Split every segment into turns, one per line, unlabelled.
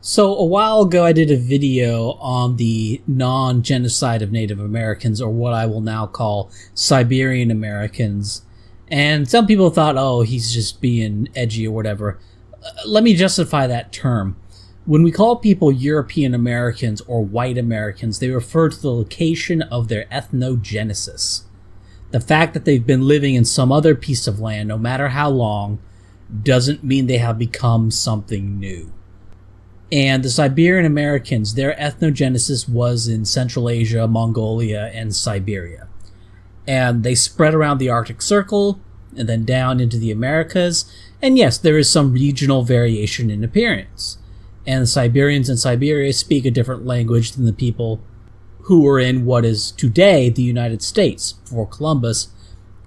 So a while ago I did a video on the non-genocide of Native Americans, or what I will now call Siberian Americans. And some people thought, oh, he's just being edgy or whatever. Let me justify that term. When we call people European Americans or white Americans, they refer to the location of their ethnogenesis. The fact that they've been living in some other piece of land, no matter how long, doesn't mean they have become something new. And the Siberian Americans, their ethnogenesis was in Central Asia, Mongolia, and Siberia. And they spread around the Arctic Circle, and then down into the Americas. And yes, there is some regional variation in appearance. And the Siberians in Siberia speak a different language than the people who were in what is today the United States before Columbus.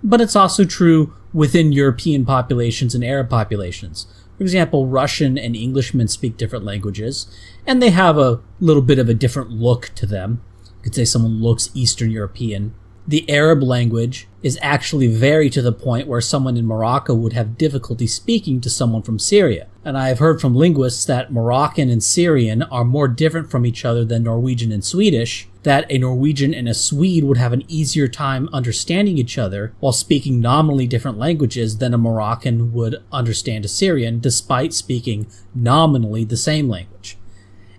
But it's also true within European populations and Arab populations. For example, Russian and Englishmen speak different languages, and they have a little bit of a different look to them. You could say someone looks Eastern European. The Arab language is actually varied to the point where someone in Morocco would have difficulty speaking to someone from Syria. And I have heard from linguists that Moroccan and Syrian are more different from each other than Norwegian and Swedish, that a Norwegian and a Swede would have an easier time understanding each other while speaking nominally different languages than a Moroccan would understand a Syrian despite speaking nominally the same language.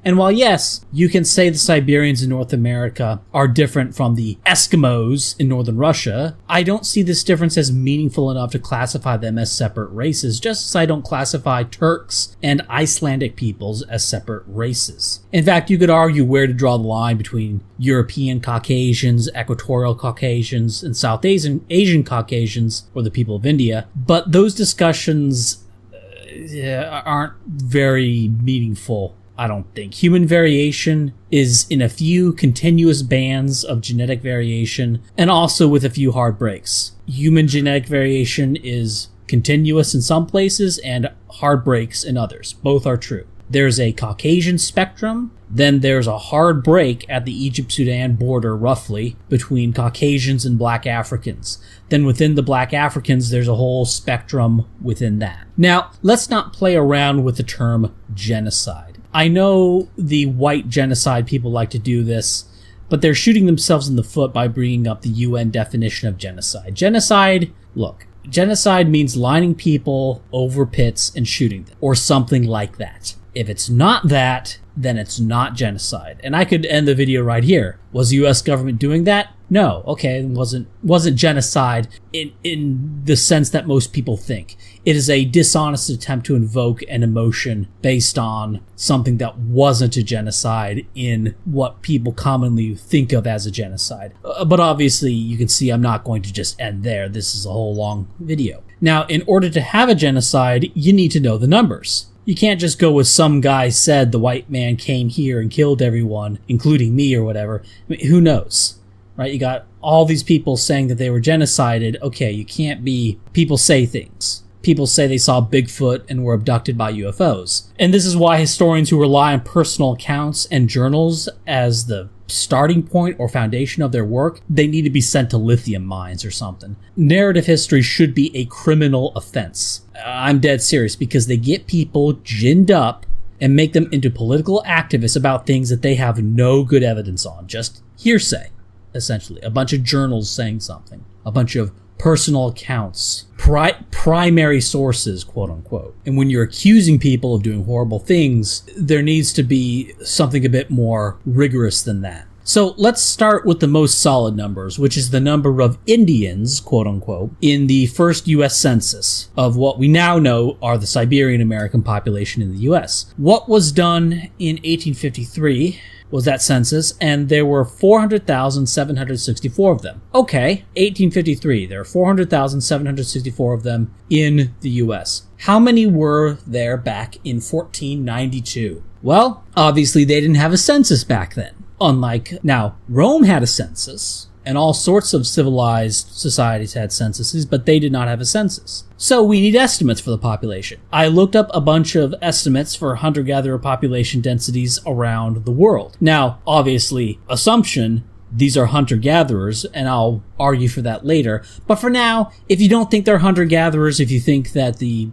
And while yes, you can say the Siberians in North America are different from the Eskimos in northern Russia, I don't see this difference as meaningful enough to classify them as separate races, just as I don't classify Turks and Icelandic peoples as separate races. In fact, you could argue where to draw the line between European Caucasians, Equatorial Caucasians, and South Asian Caucasians, or the people of India, but those discussions aren't very meaningful. I don't think. Human variation is in a few continuous bands of genetic variation, and also with a few hard breaks. Human genetic variation is continuous in some places and hard breaks in others. Both are true. There's a Caucasian spectrum, then there's a hard break at the Egypt-Sudan border, roughly, between Caucasians and Black Africans. Then within the Black Africans, there's a whole spectrum within that. Now, let's not play around with the term genocide. I know the white genocide people like to do this, but they're shooting themselves in the foot by bringing up the UN definition of genocide. Genocide means lining people over pits and shooting them, or something like that. If it's not that, then it's not genocide. And I could end the video right here. Was the US government doing that? No. Okay, it wasn't genocide in the sense that most people think. It is a dishonest attempt to invoke an emotion based on something that wasn't a genocide in what people commonly think of as a genocide. But obviously, you can see I'm not going to just end there. This is a whole long video. Now, in order to have a genocide, you need to know the numbers. You can't just go with some guy said the white man came here and killed everyone, including me or whatever. I mean, who knows, right? You got all these people saying that they were genocided. Okay, you can't be... People say things. People say they saw Bigfoot and were abducted by UFOs. And this is why historians who rely on personal accounts and journals as the starting point or foundation of their work, they need to be sent to lithium mines or something. Narrative history should be a criminal offense. I'm dead serious, because they get people ginned up and make them into political activists about things that they have no good evidence on. Just hearsay, essentially. A bunch of journals saying something. A bunch of personal accounts. Primary sources, quote unquote. And when you're accusing people of doing horrible things, there needs to be something a bit more rigorous than that. So let's start with the most solid numbers, which is the number of Indians, quote unquote, in the first US census of what we now know are the Siberian American population in the US. What was done in 1853 was that census, and there were 400,764 of them. Okay, 1853, there are 400,764 of them in the US. How many were there back in 1492? Well, obviously they didn't have a census back then. Unlike now, Rome had a census, and all sorts of civilized societies had censuses, but they did not have a census. So we need estimates for the population. I looked up a bunch of estimates for hunter-gatherer population densities around the world. Now, obviously, assumption, these are hunter-gatherers, and I'll argue for that later. But for now, if you don't think they're hunter-gatherers, if you think that the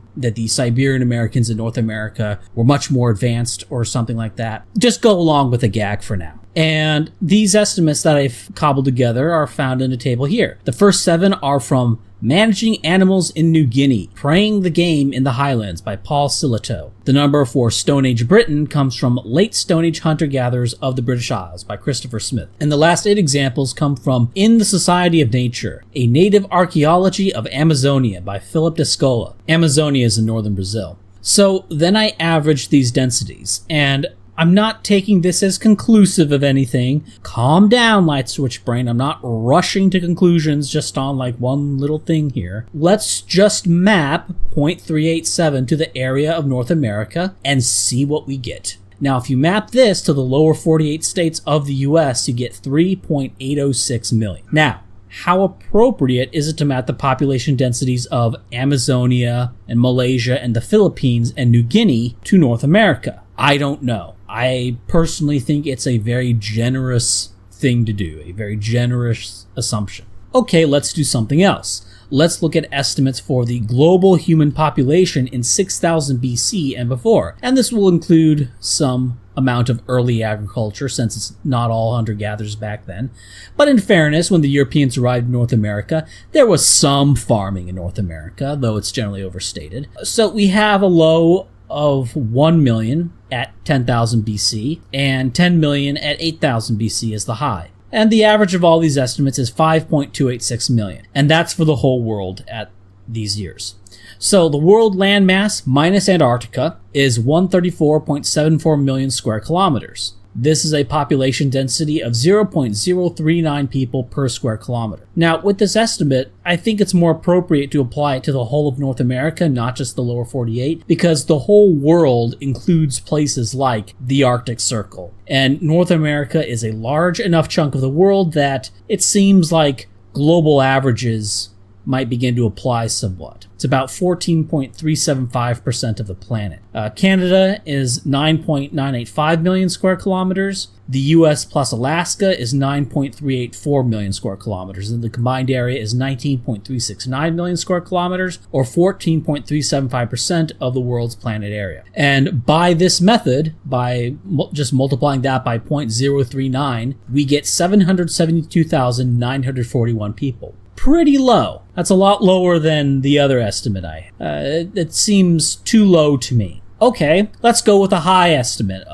Siberian Americans in North America were much more advanced or something like that, just go along with the gag for now. And these estimates that I've cobbled together are found in a table here. The first 7 are from Managing Animals in New Guinea, Praying the Game in the Highlands by Paul Silito. The number for Stone Age Britain comes from Late Stone Age Hunter-Gatherers of the British Isles by Christopher Smith. And the last 8 examples come from In the Society of Nature, A Native Archaeology of Amazonia by Philip de Scola. Amazonia is in northern Brazil. So then I averaged these densities, and I'm not taking this as conclusive of anything. Calm down, Light Switch Brain. I'm not rushing to conclusions just on like one little thing here. Let's just map 0.387 to the area of North America and see what we get. Now, if you map this to the lower 48 states of the US, you get 3.806 million. Now, how appropriate is it to map the population densities of Amazonia and Malaysia and the Philippines and New Guinea to North America? I don't know. I personally think it's a very generous thing to do, a very generous assumption. Okay, let's do something else. Let's look at estimates for the global human population in 6000 BC and before. And this will include some amount of early agriculture, since it's not all hunter-gatherers back then. But in fairness, when the Europeans arrived in North America, there was some farming in North America, though it's generally overstated. So we have a low of 1 million at 10,000 BC and 10 million at 8,000 BC as the high. And the average of all these estimates is 5.286 million. And that's for the whole world at these years. So the world landmass minus Antarctica is 134.74 million square kilometers. This is a population density of 0.039 people per square kilometer. Now, with this estimate, I think it's more appropriate to apply it to the whole of North America, not just the lower 48, because the whole world includes places like the Arctic Circle. And North America is a large enough chunk of the world that it seems like global averages might begin to apply somewhat. It's about 14.375% of the planet. Canada is 9.985 million square kilometers. The US plus Alaska is 9.384 million square kilometers, and the combined area is 19.369 million square kilometers, or 14.375% of the world's planet area. And by this method, by just multiplying that by 0.039, we get 772,941 people. Pretty low. That's a lot lower than the other estimate it seems too low to me. Okay, let's go with a high estimate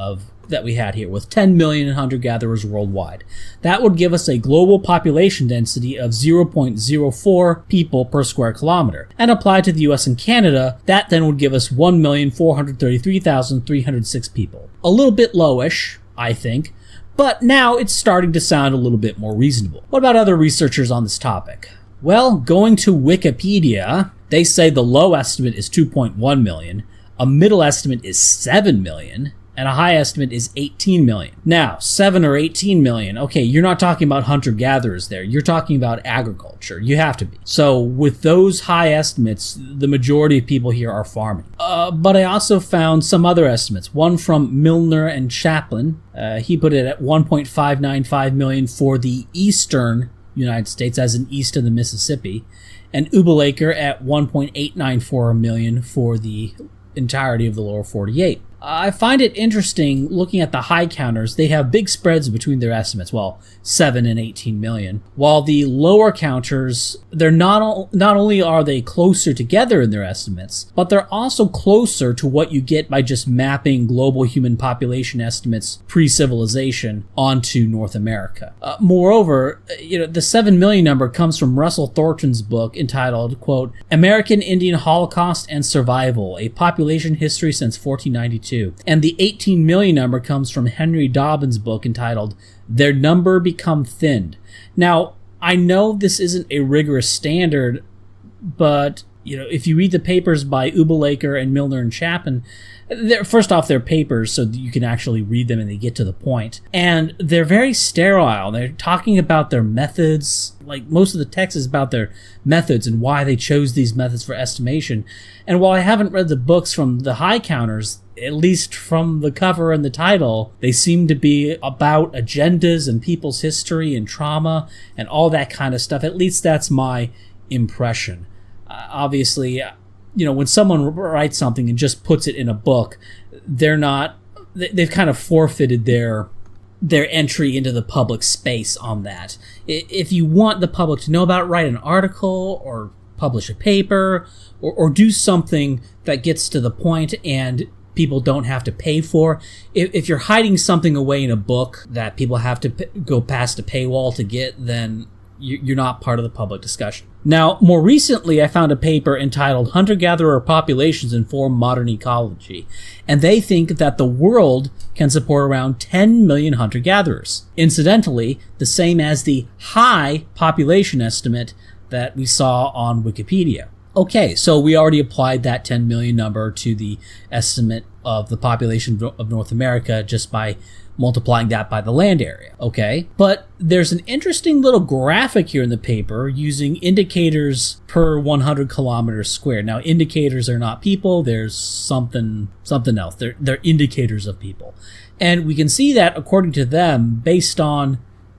that we had here, with 10 million hunter-gatherers worldwide. That would give us a global population density of 0.04 people per square kilometer. And applied to the US and Canada, that then would give us 1,433,306 people. A little bit lowish, I think, but now it's starting to sound a little bit more reasonable. What about other researchers on this topic? Well, going to Wikipedia, they say the low estimate is 2.1 million, a middle estimate is 7 million, and a high estimate is 18 million. Now, 7 or 18 million, okay, you're not talking about hunter-gatherers there, you're talking about agriculture. You have to be. So with those high estimates, the majority of people here are farming. But I also found some other estimates. One from Milner and Chaplin. He put it at 1.595 million for the eastern United States, as in east of the Mississippi, and Ubelaker at 1.894 million for the entirety of the lower 48. I find it interesting looking at the high counters. They have big spreads between their estimates, well, 7 and 18 million. While the lower counters, they're not only are they closer together in their estimates, but they're also closer to what you get by just mapping global human population estimates pre-civilization onto North America. Moreover, the 7 million number comes from Russell Thornton's book entitled, quote, American Indian Holocaust and Survival, A Population History Since 1492. And the 18 million number comes from Henry Dobbin's book entitled Their Number Become Thinned. Now, I know this isn't a rigorous standard, but if you read the papers by Ubelaker and Milner and Chapin, first off, they're papers, so you can actually read them and they get to the point. And they're very sterile. They're talking about their methods. Like, most of the text is about their methods and why they chose these methods for estimation. And while I haven't read the books from the high counters, at least from the cover and the title, they seem to be about agendas and people's history and trauma and all that kind of stuff. At least that's my impression. Obviously, when someone writes something and just puts it in a book, they've kind of forfeited their entry into the public space on that. If you want the public to know about it, write an article or publish a paper or do something that gets to the point and people don't have to pay for. If you're hiding something away in a book that people have to go past a paywall to get, then you're not part of the public discussion. Now, more recently, I found a paper entitled Hunter-Gatherer Populations Inform Modern Ecology, and they think that the world can support around 10 million hunter-gatherers. Incidentally, the same as the high population estimate that we saw on Wikipedia. Okay, so we already applied that 10 million number to the estimate of the population of North America just by multiplying that by the land area, okay? But there's an interesting little graphic here in the paper using indicators per 100 kilometers squared. Now, indicators are not people. There's something else. They're indicators of people. And we can see that, according to them, based on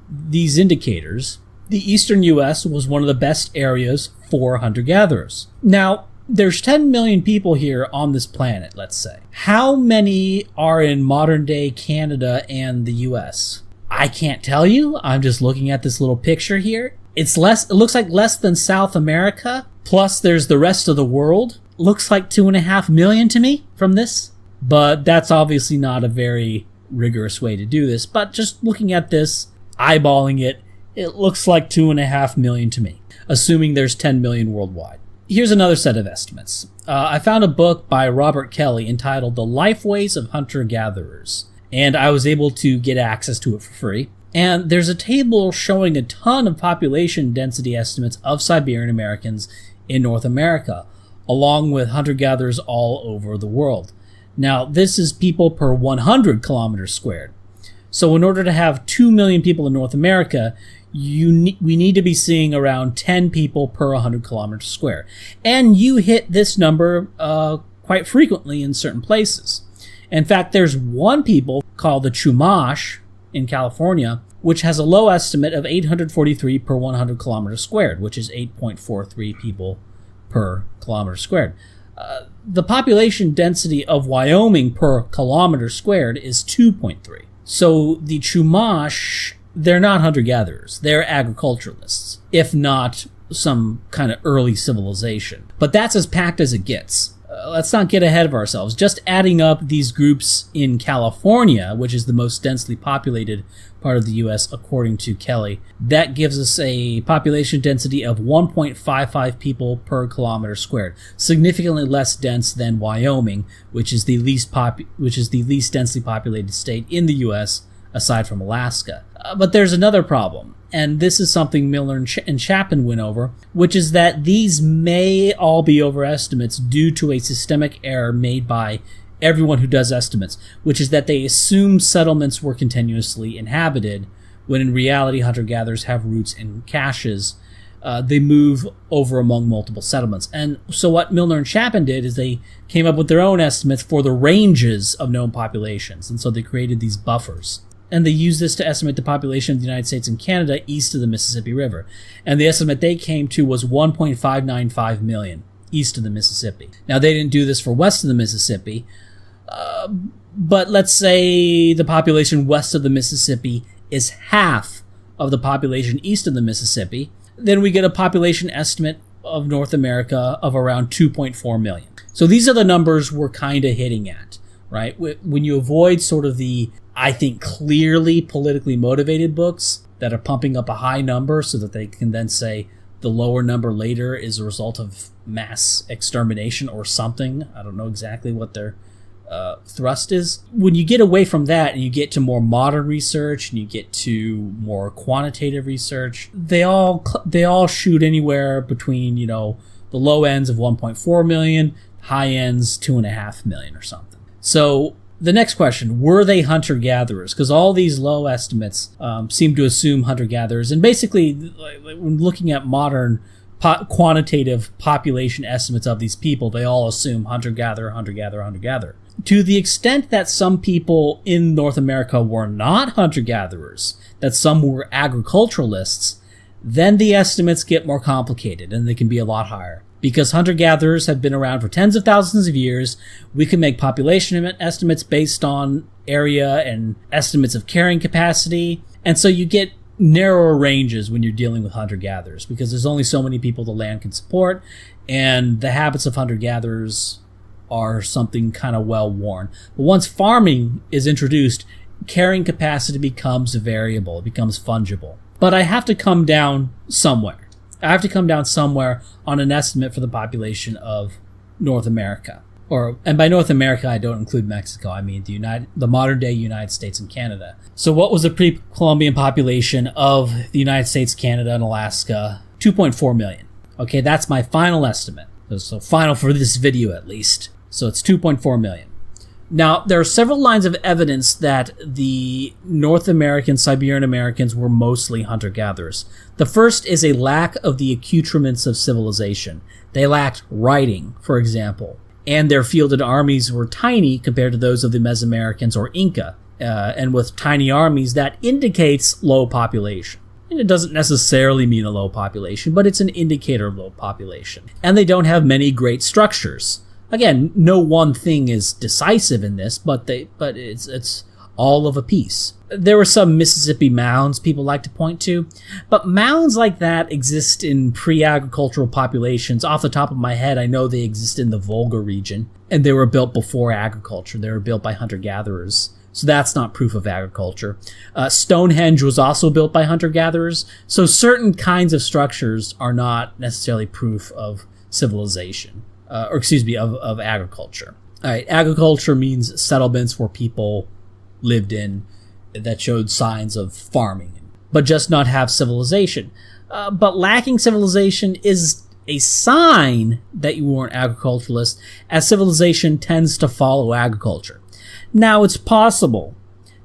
these indicators, the eastern U.S. was one of the best areas for hunter-gatherers. Now, there's 10 million people here on this planet, let's say. How many are in modern-day Canada and the U.S.? I can't tell you. I'm just looking at this little picture here. It looks like less than South America, plus there's the rest of the world. Looks like 2.5 million to me from this. But that's obviously not a very rigorous way to do this. But just looking at this, eyeballing it, it looks like 2.5 million to me, assuming there's 10 million worldwide. Here's another set of estimates. I found a book by Robert Kelly entitled The Lifeways of Hunter-Gatherers, and I was able to get access to it for free. And there's a table showing a ton of population density estimates of Siberian Americans in North America, along with hunter-gatherers all over the world. Now, this is people per 100 kilometers squared. So in order to have 2 million people in North America, we need to be seeing around 10 people per 100 kilometers square. And you hit this number quite frequently in certain places. In fact, there's one people called the Chumash in California, which has a low estimate of 843 per 100 kilometers squared, which is 8.43 people per kilometer squared. The population density of Wyoming per kilometer squared is 2.3. So the Chumash, they're not hunter-gatherers. They're agriculturalists, if not some kind of early civilization. But that's as packed as it gets. Let's not get ahead of ourselves. Just adding up these groups in California, which is the most densely populated part of the U.S., according to Kelly, that gives us a population density of 1.55 people per kilometer squared, significantly less dense than Wyoming, which is the least densely populated state in the U.S. aside from Alaska. But there's another problem, and this is something Milner and Chapin went over, which is that these may all be overestimates due to a systemic error made by everyone who does estimates, which is that they assume settlements were continuously inhabited, when in reality hunter-gatherers have roots in caches. They move over among multiple settlements. And so what Milner and Chapin did is they came up with their own estimates for the ranges of known populations, and so they created these buffers. And they used this to estimate the population of the United States and Canada east of the Mississippi River. And the estimate they came to was 1.595 million east of the Mississippi. Now, they didn't do this for west of the Mississippi, but let's say the population west of the Mississippi is half of the population east of the Mississippi. Then we get a population estimate of North America of around 2.4 million. So these are the numbers we're kind of hitting at, right? When you avoid sort of the, I think, clearly politically motivated books that are pumping up a high number so that they can then say the lower number later is a result of mass extermination or something. I don't know exactly what their thrust is. When you get away from that and you get to more modern research and you get to more quantitative research, they all shoot anywhere between, The low ends of 1.4 million, high ends 2.5 million or something. So the next question, were they hunter-gatherers? Because all these low estimates seem to assume hunter-gatherers. And basically, when looking at modern quantitative population estimates of these people, they all assume hunter-gatherer, hunter-gatherer, hunter-gatherer. To the extent that some people in North America were not hunter-gatherers, that some were agriculturalists, then the estimates get more complicated and they can be a lot higher. Because hunter-gatherers have been around for tens of thousands of years, we can make population estimates based on area and estimates of carrying capacity. And so you get narrower ranges when you're dealing with hunter-gatherers because there's only so many people the land can support, and the habits of hunter-gatherers are something kind of well-worn. But once farming is introduced, carrying capacity becomes a variable, it becomes fungible. But I have to come down somewhere. I have to come down somewhere on an estimate for the population of North America. And by North America, I don't include Mexico. I mean the modern-day United States and Canada. So what was the pre-Columbian population of the United States, Canada, and Alaska? 2.4 million. Okay, that's my final estimate. So final for this video, at least. So it's 2.4 million. Now, there are several lines of evidence that the North American, Siberian Americans were mostly hunter-gatherers. The first is a lack of the accoutrements of civilization. They lacked writing, for example, and their fielded armies were tiny compared to those of the Mesoamericans or Inca. And with tiny armies, that indicates low population. And it doesn't necessarily mean a low population, but it's an indicator of low population. And they don't have many great structures. Again, no one thing is decisive in this, but it's all of a piece. There were some Mississippi mounds people like to point to, but mounds like that exist in pre-agricultural populations. Off the top of my head, I know they exist in the Volga region, and they were built before agriculture. They were built by hunter-gatherers, so that's not proof of agriculture. Stonehenge was also built by hunter-gatherers, so certain kinds of structures are not necessarily proof of civilization. Of agriculture. All right, agriculture means settlements where people lived in that showed signs of farming, but just not have civilization. But lacking civilization is a sign that you weren't agriculturalist, as civilization tends to follow agriculture. Now, it's possible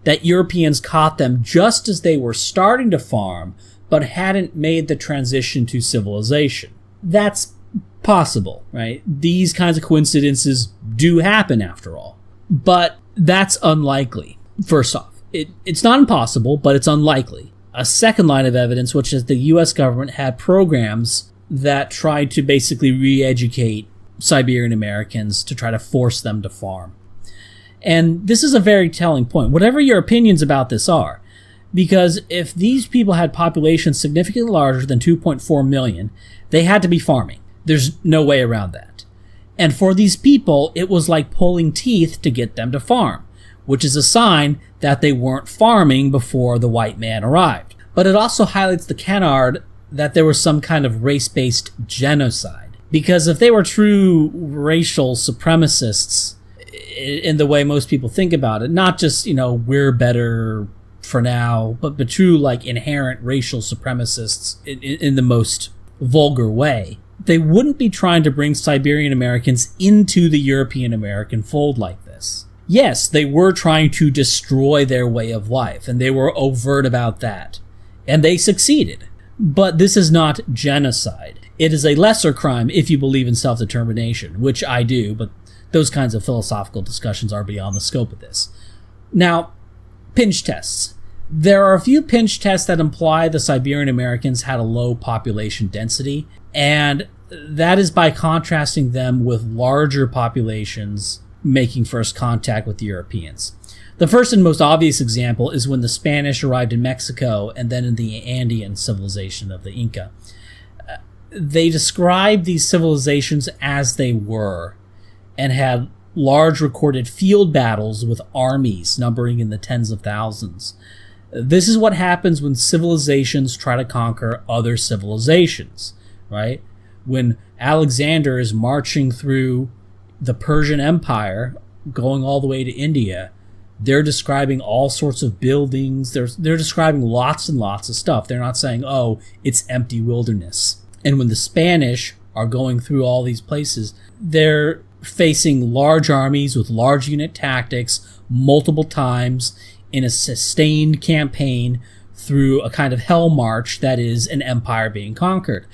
that Europeans caught them just as they were starting to farm, but hadn't made the transition to civilization. That's possible, right? These kinds of coincidences do happen after all. But that's unlikely. First off, it's not impossible, but it's unlikely. A second line of evidence, which is the US government had programs that tried to basically re-educate Siberian Americans to try to force them to farm. And this is a very telling point, whatever your opinions about this are, because if these people had populations significantly larger than 2.4 million, they had to be farming. There's no way around that. And for these people, it was like pulling teeth to get them to farm, which is a sign that they weren't farming before the white man arrived. But it also highlights the canard that there was some kind of race-based genocide. Because if they were true racial supremacists in the way most people think about it, not just, we're better for now, but true, like, inherent racial supremacists in the most vulgar way, they wouldn't be trying to bring Siberian Americans into the European American fold like this. Yes, they were trying to destroy their way of life, and they were overt about that. And they succeeded. But this is not genocide. It is a lesser crime if you believe in self-determination, which I do, but those kinds of philosophical discussions are beyond the scope of this. Now, pinch tests. There are a few pinch tests that imply the Siberian Americans had a low population density, and that is by contrasting them with larger populations making first contact with the Europeans. The first and most obvious example is when the Spanish arrived in Mexico and then in the Andean civilization of the Inca. They described these civilizations as they were and had large recorded field battles with armies numbering in the tens of thousands. This is what happens when civilizations try to conquer other civilizations, right? When Alexander is marching through the Persian Empire, going all the way to India, they're describing all sorts of buildings. They're describing lots and lots of stuff. They're not saying, oh, it's empty wilderness. And when the Spanish are going through all these places. They're facing large armies with large unit tactics multiple times in a sustained campaign through a kind of hell march that is an empire being conquered.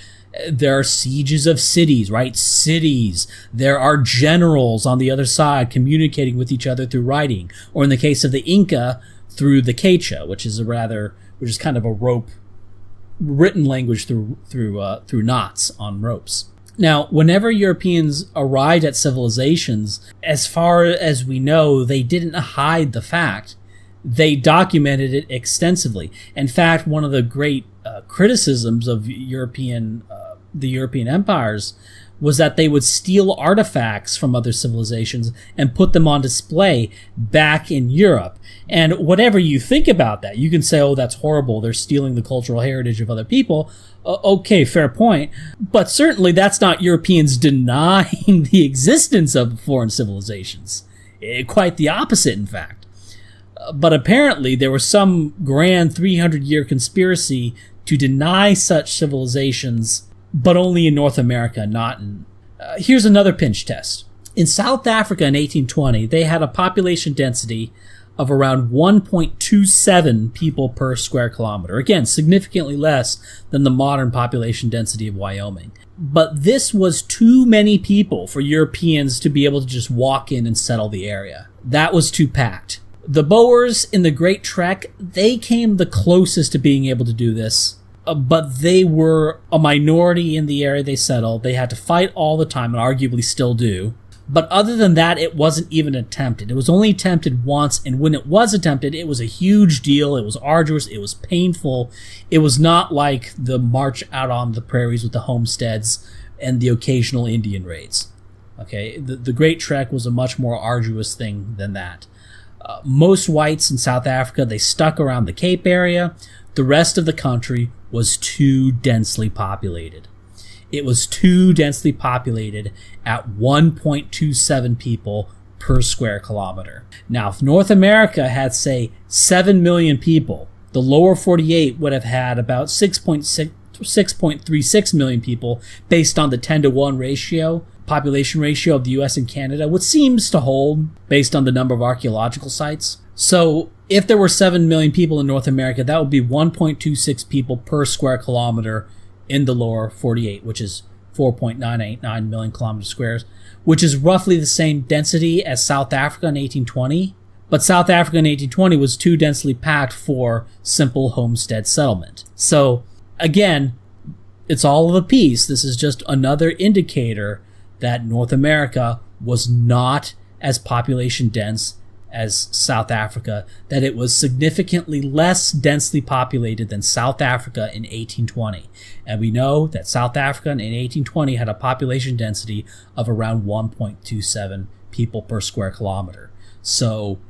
There are sieges of cities, right? Cities. There are generals on the other side communicating with each other through writing, or in the case of the Inca, through the quechua, which is kind of a rope written language through knots on ropes. Now, whenever Europeans arrived at civilizations, as far as we know, they didn't hide the fact. They documented it extensively. In fact, one of the great criticisms of the European empires was that they would steal artifacts from other civilizations and put them on display back in Europe. And whatever you think about that, you can say, oh, that's horrible. They're stealing the cultural heritage of other people. Okay, fair point. But certainly that's not Europeans denying the existence of foreign civilizations. Quite the opposite, in fact. But apparently there was some grand 300-year conspiracy to deny such civilizations, but only in North America, not in... here's another pinch test. In South Africa in 1820, they had a population density of around 1.27 people per square kilometer. Again, significantly less than the modern population density of Wyoming. But this was too many people for Europeans to be able to just walk in and settle the area. That was too packed. The Boers in the Great Trek, they came the closest to being able to do this, but they were a minority in the area they settled. They had to fight all the time, and arguably still do. But other than that, it wasn't even attempted. It was only attempted once, and when it was attempted, it was a huge deal. It was arduous. It was painful. It was not like the march out on the prairies with the homesteads and the occasional Indian raids. Okay, the Great Trek was a much more arduous thing than that. Most whites in South Africa, they stuck around the Cape area. The rest of the country was too densely populated. It was too densely populated at 1.27 people per square kilometer. Now, if North America had, say, 7 million people, the lower 48 would have had about 6.36 million people based on the 10-to-1 population ratio of the US and Canada, which seems to hold based on the number of archaeological sites. So if there were 7 million people in North America, that would be 1.26 people per square kilometer in the lower 48, which is 4.989 million kilometers squares, which is roughly the same density as South Africa in 1820. But South Africa in 1820 was too densely packed for simple homestead settlement. So again, it's all of a piece. This is just another indicator that North America was not as population dense as South Africa, that it was significantly less densely populated than South Africa in 1820. And we know that South Africa in 1820 had a population density of around 1.27 people per square kilometer. So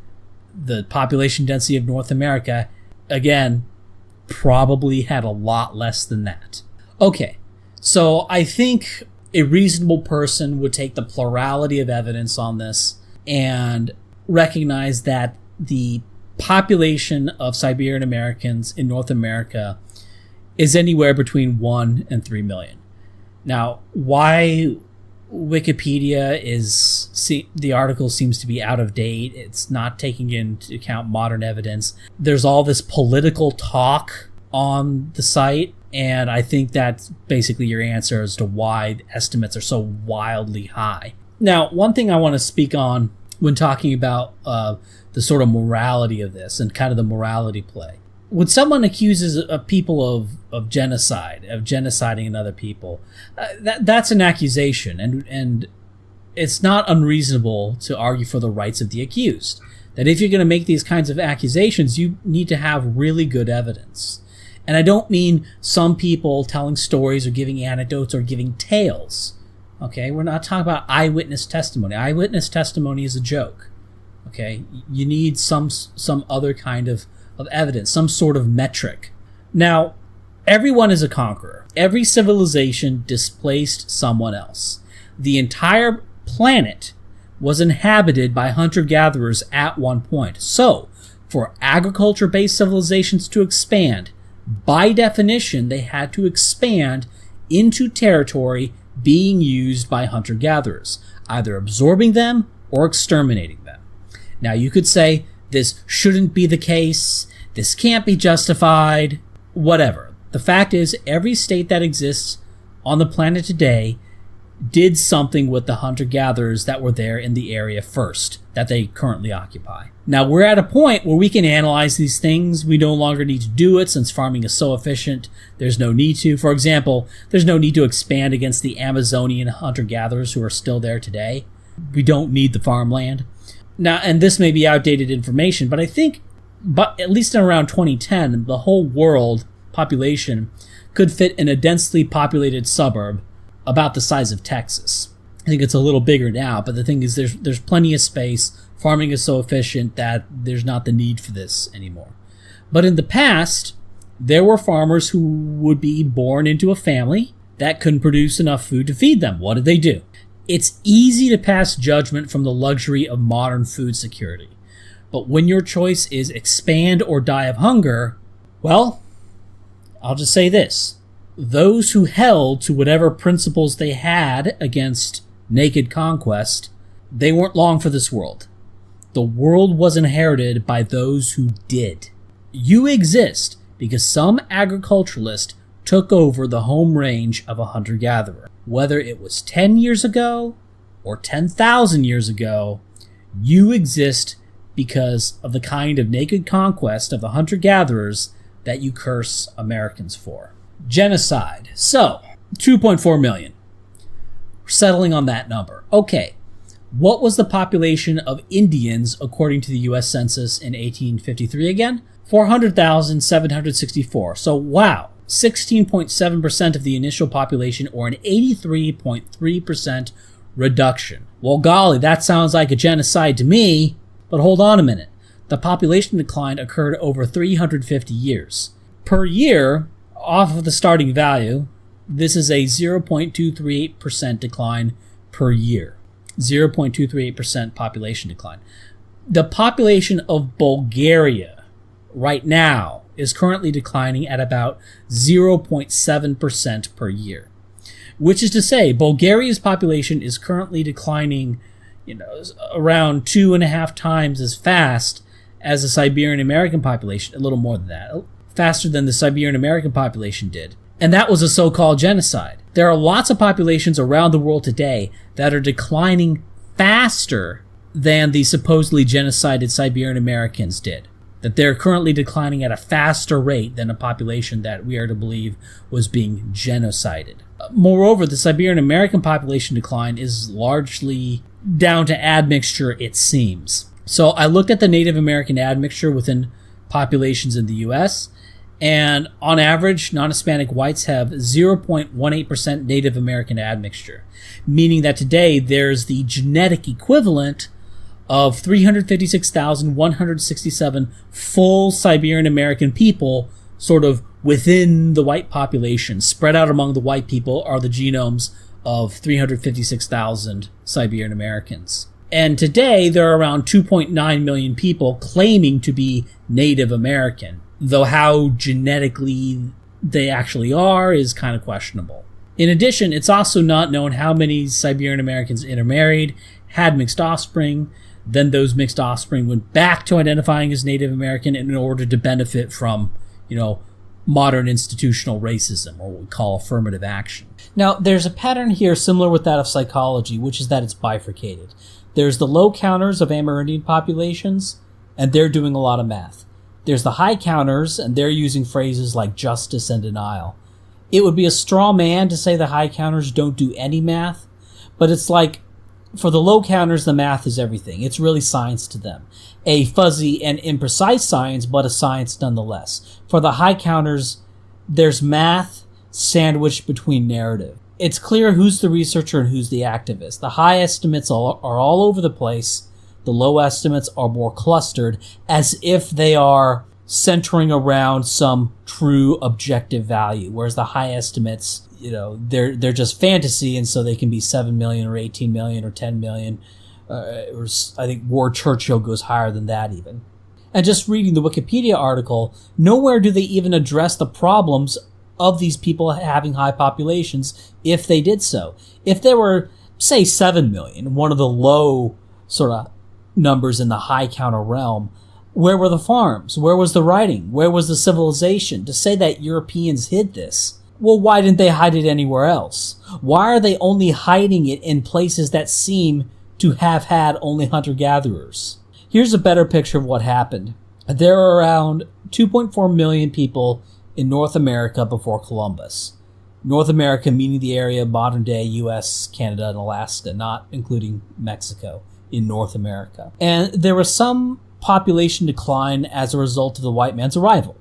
the population density of North America, again, probably had a lot less than that. Okay, so I think a reasonable person would take the plurality of evidence on this and recognize that the population of Siberian Americans in North America is anywhere between 1 and 3 million. Now, why Wikipedia the article seems to be out of date. It's not taking into account modern evidence. There's all this political talk on the site, and I think that's basically your answer as to why the estimates are so wildly high. Now, one thing I want to speak on when talking about the sort of morality of this and kind of the morality play. When someone accuses people of genocide, of genociding another people, that's an accusation, and it's not unreasonable to argue for the rights of the accused. That if you're going to make these kinds of accusations, you need to have really good evidence. And I don't mean some people telling stories or giving anecdotes or giving tales. Okay, we're not talking about eyewitness testimony. Eyewitness testimony is a joke. Okay, you need some other kind of evidence, some sort of metric. Now, everyone is a conqueror. Every civilization displaced someone else. The entire planet was inhabited by hunter-gatherers at one point. So, for agriculture-based civilizations to expand, by definition, they had to expand into territory being used by hunter-gatherers, either absorbing them or exterminating them. Now, you could say this shouldn't be the case, this can't be justified, whatever. The fact is, every state that exists on the planet today did something with the hunter-gatherers that were there in the area first, that they currently occupy. Now, we're at a point where we can analyze these things. We no longer need to do it since farming is so efficient. There's no need to. For example, there's no need to expand against the Amazonian hunter-gatherers who are still there today. We don't need the farmland. Now, and this may be outdated information, but I think, at least in around 2010, the whole world population could fit in a densely populated suburb about the size of Texas. I think it's a little bigger now, but the thing is there's plenty of space. Farming is so efficient that there's not the need for this anymore. But in the past, there were farmers who would be born into a family that couldn't produce enough food to feed them. What did they do? It's easy to pass judgment from the luxury of modern food security. But when your choice is expand or die of hunger, well, I'll just say this. Those who held to whatever principles they had against naked conquest, they weren't long for this world. The world was inherited by those who did. You exist because some agriculturalist took over the home range of a hunter-gatherer. Whether it was 10 years ago or 10,000 years ago, you exist because of the kind of naked conquest of the hunter-gatherers that you curse Americans for. Genocide. So, 2.4 million. We're settling on that number. Okay, what was the population of Indians according to the U.S. Census in 1853 again? 400,764. So, wow, 16.7% of the initial population, or an 83.3% reduction. Well, golly, that sounds like a genocide to me, but hold on a minute. The population decline occurred over 350 years. Per year, off of the starting value, this is a 0.238% decline per year. 0.238% population decline. The population of Bulgaria right now is currently declining at about 0.7% per year. Which is to say, Bulgaria's population is currently declining, around 2.5 times as fast as the Siberian American population, a little more than that. Faster than the Siberian American population did. And that was a so-called genocide. There are lots of populations around the world today that are declining faster than the supposedly genocided Siberian Americans did. That they're currently declining at a faster rate than a population that we are to believe was being genocided. Moreover, the Siberian American population decline is largely down to admixture, it seems. So I looked at the Native American admixture within populations in the U.S., and on average, non-Hispanic whites have 0.18% Native American admixture, meaning that today there's the genetic equivalent of 356,167 full Siberian American people sort of within the white population. Spread out among the white people are the genomes of 356,000 Siberian Americans. And today there are around 2.9 million people claiming to be Native American, though how genetically they actually are is kind of questionable. In addition, it's also not known how many Siberian Americans intermarried, had mixed offspring, then those mixed offspring went back to identifying as Native American in order to benefit from, modern institutional racism, or what we call affirmative action. Now, there's a pattern here similar with that of psychology, which is that it's bifurcated. There's the low counters of Amerindian populations, and they're doing a lot of math. There's the high counters, and they're using phrases like justice and denial. It would be a straw man to say the high counters don't do any math, but it's like, for the low counters, the math is everything. It's really science to them. A fuzzy and imprecise science, but a science nonetheless. For the high counters, there's math sandwiched between narrative. It's clear who's the researcher and who's the activist. The high estimates are all over the place. The low estimates are more clustered, as if they are centering around some true objective value, whereas the high estimates, they're just fantasy, and so they can be 7 million or 18 million or 10 million. Or I think Ward Churchill goes higher than that even. And just reading the Wikipedia article, nowhere do they even address the problems of these people having high populations if they did so. If there were, say, 7 million, one of the low sort of numbers in the high counter realm, where were the farms? Where was the writing? Where was the civilization? To say that Europeans hid this, well, why didn't they hide it anywhere else? Why are they only hiding it in places that seem to have had only hunter-gatherers? Here's a better picture of what happened. There are around 2.4 million people in North America before Columbus. North America meaning the area of modern-day U.S., Canada, and Alaska, not including Mexico, in North America. And there was some population decline as a result of the white man's arrival.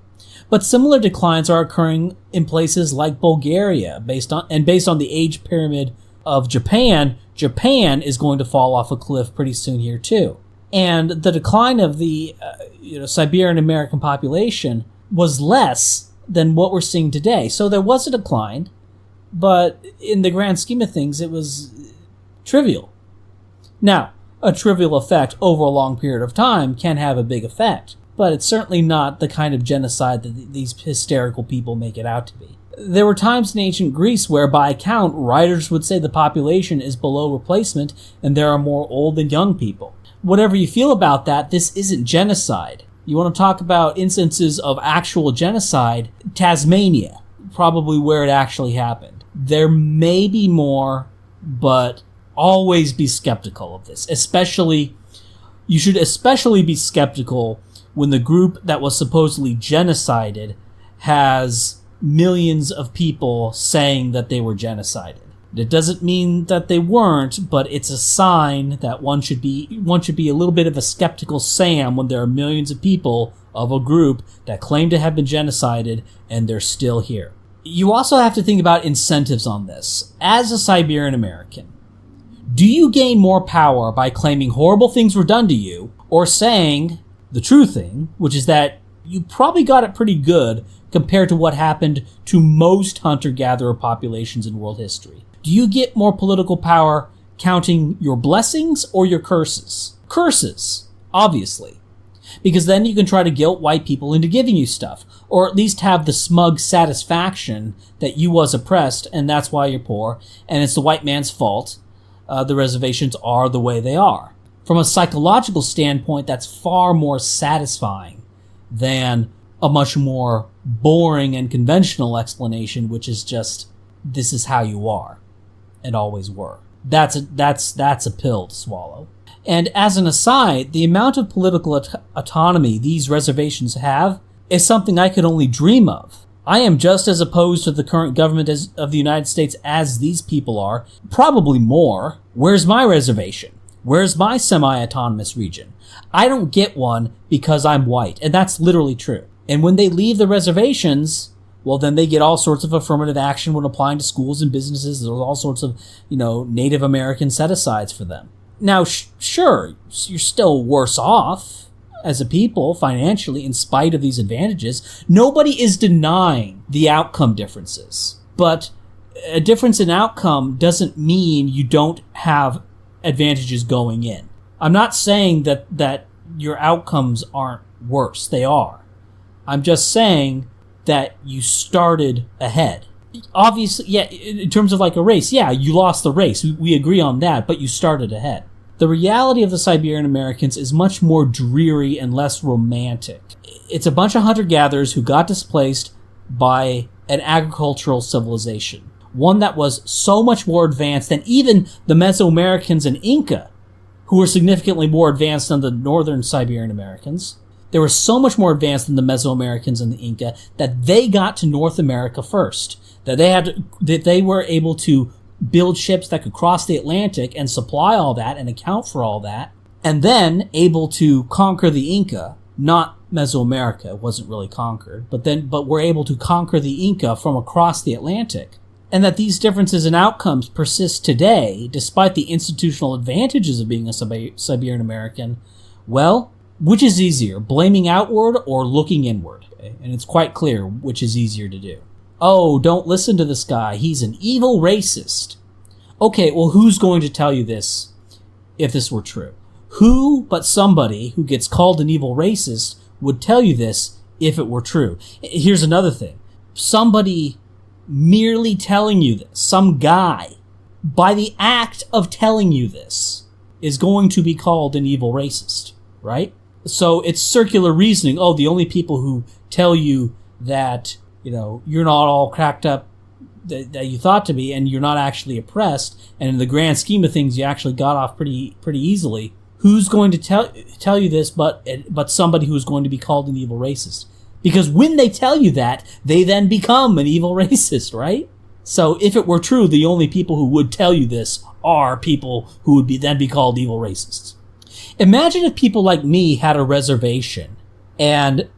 But similar declines are occurring in places like Bulgaria, based on the age pyramid of Japan. Japan is going to fall off a cliff pretty soon here too. And the decline of the Siberian American population was less than what we're seeing today. So there was a decline, but in the grand scheme of things, it was trivial. Now, a trivial effect over a long period of time can have a big effect, but it's certainly not the kind of genocide that these hysterical people make it out to be. There were times in ancient Greece where, by account, writers would say the population is below replacement and there are more old than young people. Whatever you feel about that, this isn't genocide. You want to talk about instances of actual genocide? Tasmania, probably where it actually happened. There may be more, but always be skeptical of this. You should especially be skeptical when the group that was supposedly genocided has millions of people saying that they were genocided. It doesn't mean that they weren't, but it's a sign that one should be a little bit of a skeptical Sam when there are millions of people of a group that claim to have been genocided and they're still here. You also have to think about incentives on this. As a Siberian American, do you gain more power by claiming horrible things were done to you, or saying the true thing, which is that you probably got it pretty good compared to what happened to most hunter-gatherer populations in world history? Do you get more political power counting your blessings or your curses? Curses, obviously. Because then you can try to guilt white people into giving you stuff, or at least have the smug satisfaction that you was oppressed and that's why you're poor, and it's the white man's fault. The reservations are the way they are. From a psychological standpoint, that's far more satisfying than a much more boring and conventional explanation, which is just, this is how you are and always were. That's a pill to swallow. And as an aside, the amount of political autonomy these reservations have is something I could only dream of. I am just as opposed to the current government of the United States as these people are, probably more. Where's my reservation? Where's my semi-autonomous region? I don't get one because I'm white, and that's literally true. And when they leave the reservations, well, then they get all sorts of affirmative action when applying to schools and businesses. There's all sorts of, Native American set-asides for them. Now, sure, you're still worse off as a people financially in spite of these advantages. Nobody is denying the outcome differences. But a difference in outcome doesn't mean you don't have advantages going in. I'm not saying that your outcomes aren't worse. They are. I'm just saying that you started ahead. Obviously, yeah, in terms of like a race, yeah, you lost the race. We agree on that, but you started ahead. The reality of the Siberian Americans is much more dreary and less romantic. It's a bunch of hunter-gatherers who got displaced by an agricultural civilization. One that was so much more advanced than even the Mesoamericans and Inca, who were significantly more advanced than the northern Siberian Americans. They were so much more advanced than the Mesoamericans and the Inca that they got to North America first. That they were able to build ships that could cross the Atlantic and supply all that and account for all that, and then able to conquer the Inca. Not Mesoamerica, it wasn't really conquered, but were able to conquer the Inca from across the Atlantic. And that these differences in outcomes persist today, despite the institutional advantages of being a Siberian American. Well, which is easier, blaming outward or looking inward? Okay? And it's quite clear which is easier to do. Oh, don't listen to this guy. He's an evil racist. Okay, well, who's going to tell you this if this were true? Who but somebody who gets called an evil racist would tell you this if it were true? Here's another thing. Somebody merely telling you this, some guy, by the act of telling you this, is going to be called an evil racist, right? So it's circular reasoning. Oh, the only people who tell you that, you're not all cracked up that you thought to be, and you're not actually oppressed, and in the grand scheme of things, you actually got off pretty easily. Who's going to tell you this but somebody who's going to be called an evil racist? Because when they tell you that, they then become an evil racist, right? So if it were true, the only people who would tell you this are people who would then be called evil racists. Imagine if people like me had a reservation and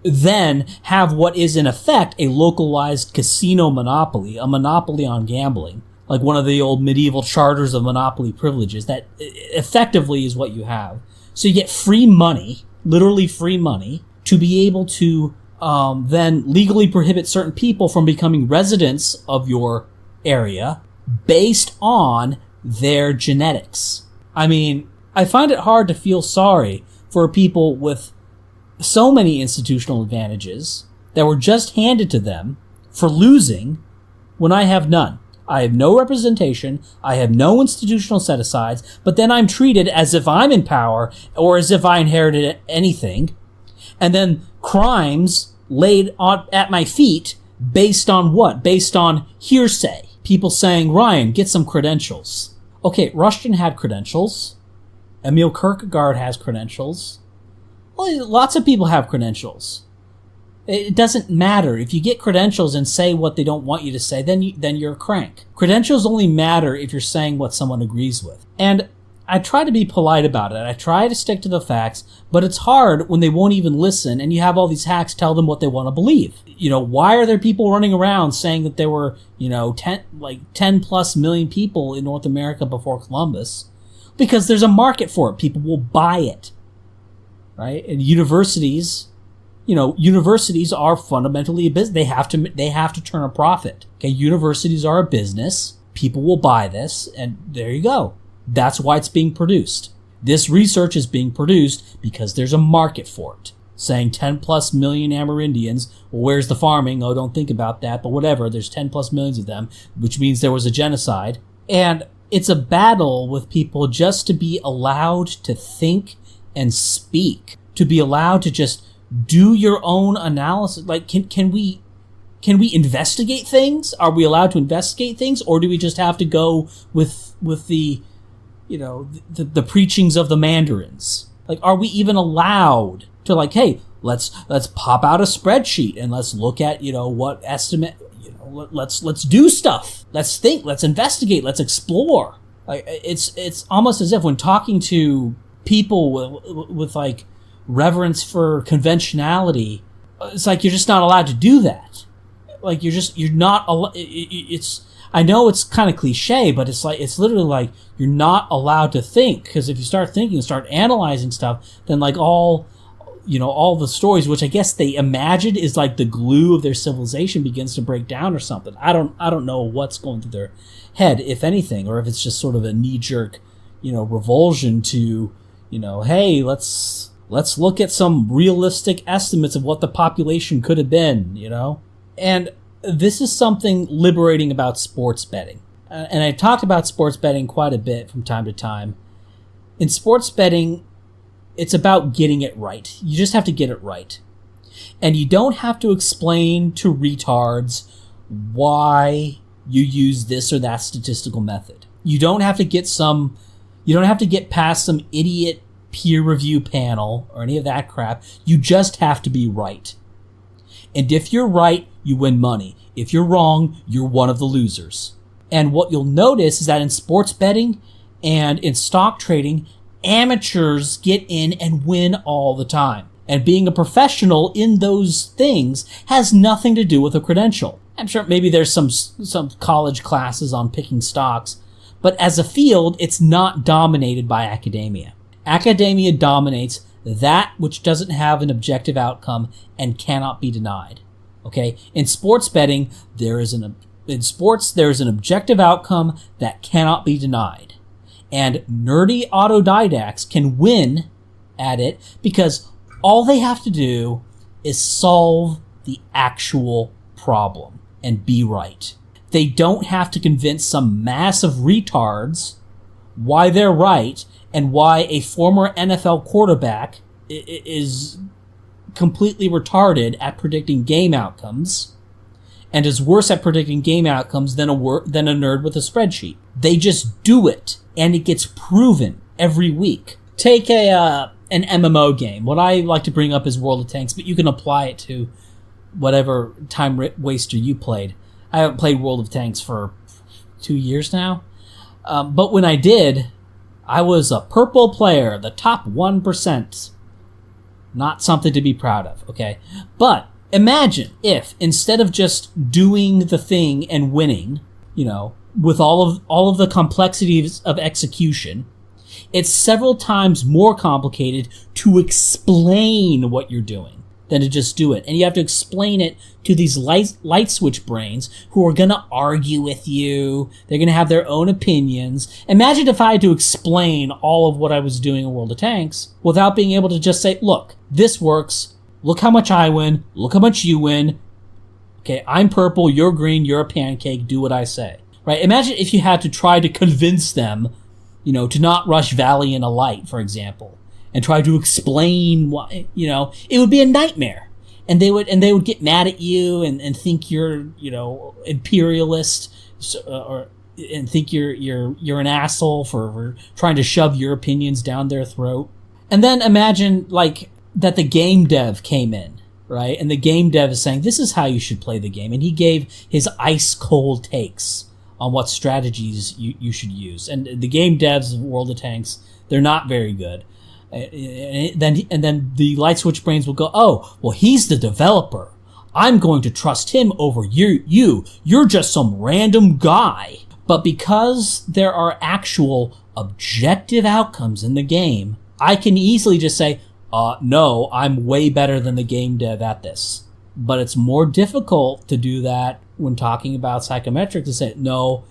then have what is in effect a localized casino monopoly, a monopoly on gambling, like one of the old medieval charters of monopoly privileges. That effectively is what you have. So you get free money, literally free money, to be able to then legally prohibit certain people from becoming residents of your area based on their genetics. I mean, I find it hard to feel sorry for people with so many institutional advantages that were just handed to them for losing when I have none. I have no representation, I have no institutional set-asides, but then I'm treated as if I'm in power or as if I inherited anything, and then crimes laid at my feet based on what? Based on hearsay. People saying, Ryan, get some credentials. Okay, Rushton had credentials. Emil Kierkegaard has credentials. Well, lots of people have credentials. It doesn't matter. If you get credentials and say what they don't want you to say, then you're a crank. Credentials only matter if you're saying what someone agrees with. And I try to be polite about it. I try to stick to the facts, but it's hard when they won't even listen and you have all these hacks tell them what they want to believe. Why are there people running around saying that there were, 10 plus million people in North America before Columbus? Because there's a market for it. People will buy it. Right? And universities are fundamentally a business. They have to turn a profit. Okay, universities are a business. People will buy this, and there you go. That's why it's being produced. This research is being produced because there's a market for it. Saying 10 plus million Amerindians, well, where's the farming? Oh, don't think about that, but whatever. There's 10 plus millions of them, which means there was a genocide. And it's a battle with people just to be allowed to think and speak, to be allowed to just do your own analysis. Like, can we investigate things? Are we allowed to investigate things, or do we just have to go with the the preachings of the mandarins? Like, are we even allowed to hey, let's pop out a spreadsheet and let's look at what estimate, let's do stuff. Let's think. Let's investigate. Let's explore. Like, it's almost as if when talking to people with reverence for conventionality, it's like you're just not allowed to do that. Like, you're not. It's. I know it's kind of cliche, but it's literally like you're not allowed to think, because if you start thinking and start analyzing stuff, then all the stories, which I guess they imagine is like the glue of their civilization, begins to break down or something. I don't know what's going through their head, if anything, or if it's just sort of a knee-jerk, revulsion to, hey, let's look at some realistic estimates of what the population could have been, And this is something liberating about sports betting. And I talked about sports betting quite a bit from time to time. In sports betting, it's about getting it right. You just have to get it right. And you don't have to explain to retards why you use this or that statistical method. You don't have to get past some idiot peer review panel or any of that crap. You just have to be right. And if you're right, you win money. If you're wrong, you're one of the losers. And what you'll notice is that in sports betting and in stock trading, amateurs get in and win all the time. And being a professional in those things has nothing to do with a credential. I'm sure maybe there's some college classes on picking stocks, but as a field, it's not dominated by academia. Academia dominates that which doesn't have an objective outcome and cannot be denied. Okay? In sports betting, there is an objective outcome that cannot be denied. And nerdy autodidacts can win at it because all they have to do is solve the actual problem. and be right. They don't have to convince some mass of retards why they're right and why a former NFL quarterback is completely retarded at predicting game outcomes and is worse at predicting game outcomes than a nerd with a spreadsheet. They just do it, and it gets proven every week. Take an MMO game. What I like to bring up is World of Tanks, but you can apply it to whatever time waster you played. I haven't played World of Tanks for 2 years now. But when I did, I was a purple player, the top 1%. Not something to be proud of, okay? But imagine if, instead of just doing the thing and winning, with all of the complexities of execution, it's several times more complicated to explain what you're doing than to just do it. And you have to explain it to these light switch brains who are going to argue with you. They're going to have their own opinions. Imagine if I had to explain all of what I was doing in World of Tanks without being able to just say, look, this works. Look how much I win. Look how much you win. Okay, I'm purple, you're green, you're a pancake. Do what I say. Right? Imagine if you had to try to convince them, to not rush Valley in a light, for example, and try to explain why, it would be a nightmare. And they would get mad at you and think you're, imperialist, and think you're an asshole for trying to shove your opinions down their throat. And then imagine that the game dev came in, right? And the game dev is saying, this is how you should play the game. And he gave his ice cold takes on what strategies you should use. And the game devs of World of Tanks, they're not very good. And then the light switch brains will go, oh, well, he's the developer. I'm going to trust him over you. You're just some random guy. But because there are actual objective outcomes in the game, I can easily just say, no, I'm way better than the game dev at this. But it's more difficult to do that when talking about psychometrics, to say, no,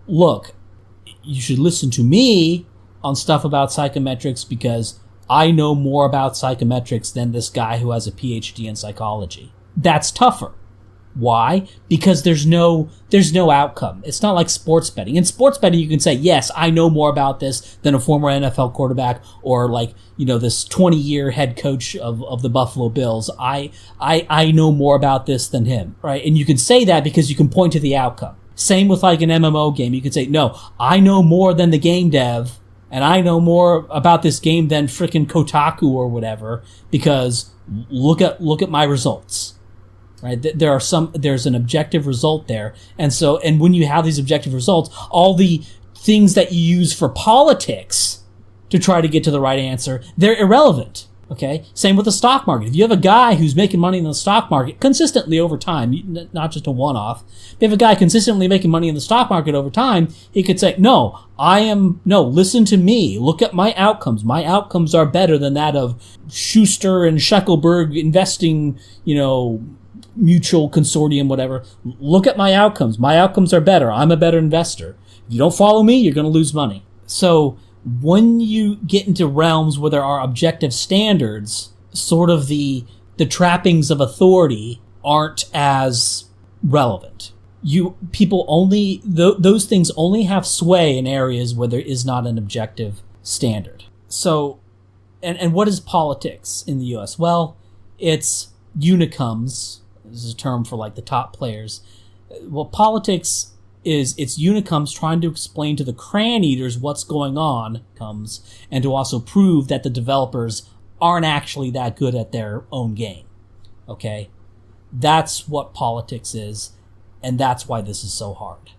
look, you should listen to me on stuff about psychometrics because I know more about psychometrics than this guy who has a PhD in psychology. That's tougher. Why? Because there's no outcome. It's not like sports betting. In sports betting, you can say, yes, I know more about this than a former NFL quarterback or this 20-year head coach of the Buffalo Bills. I know more about this than him, right? And you can say that because you can point to the outcome. Same with an MMO game. You could say, no, I know more than the game dev, and I know more about this game than frickin' Kotaku or whatever, because look at my results. Right? There's an objective result there. And when you have these objective results, all the things that you use for politics to try to get to the right answer, they're irrelevant. Okay? Same with the stock market. If you have a guy who's making money in the stock market consistently over time, not just a one-off, if you have a guy consistently making money in the stock market over time, he could say, no, listen to me. Look at my outcomes. My outcomes are better than that of Schuster and Scheckelberg investing, mutual consortium, whatever. Look at my outcomes. My outcomes are better. I'm a better investor. If you don't follow me, you're going to lose money. So when you get into realms where there are objective standards, sort of the trappings of authority aren't as relevant. Those things only have sway in areas where there is not an objective standard. So, and what is politics in the U.S.? Well, it's unicums. This is a term for the top players. Well, politics is it's unicums trying to explain to the cran eaters what's going on, and to also prove that the developers aren't actually that good at their own game. Okay? That's what politics is, and that's why this is so hard.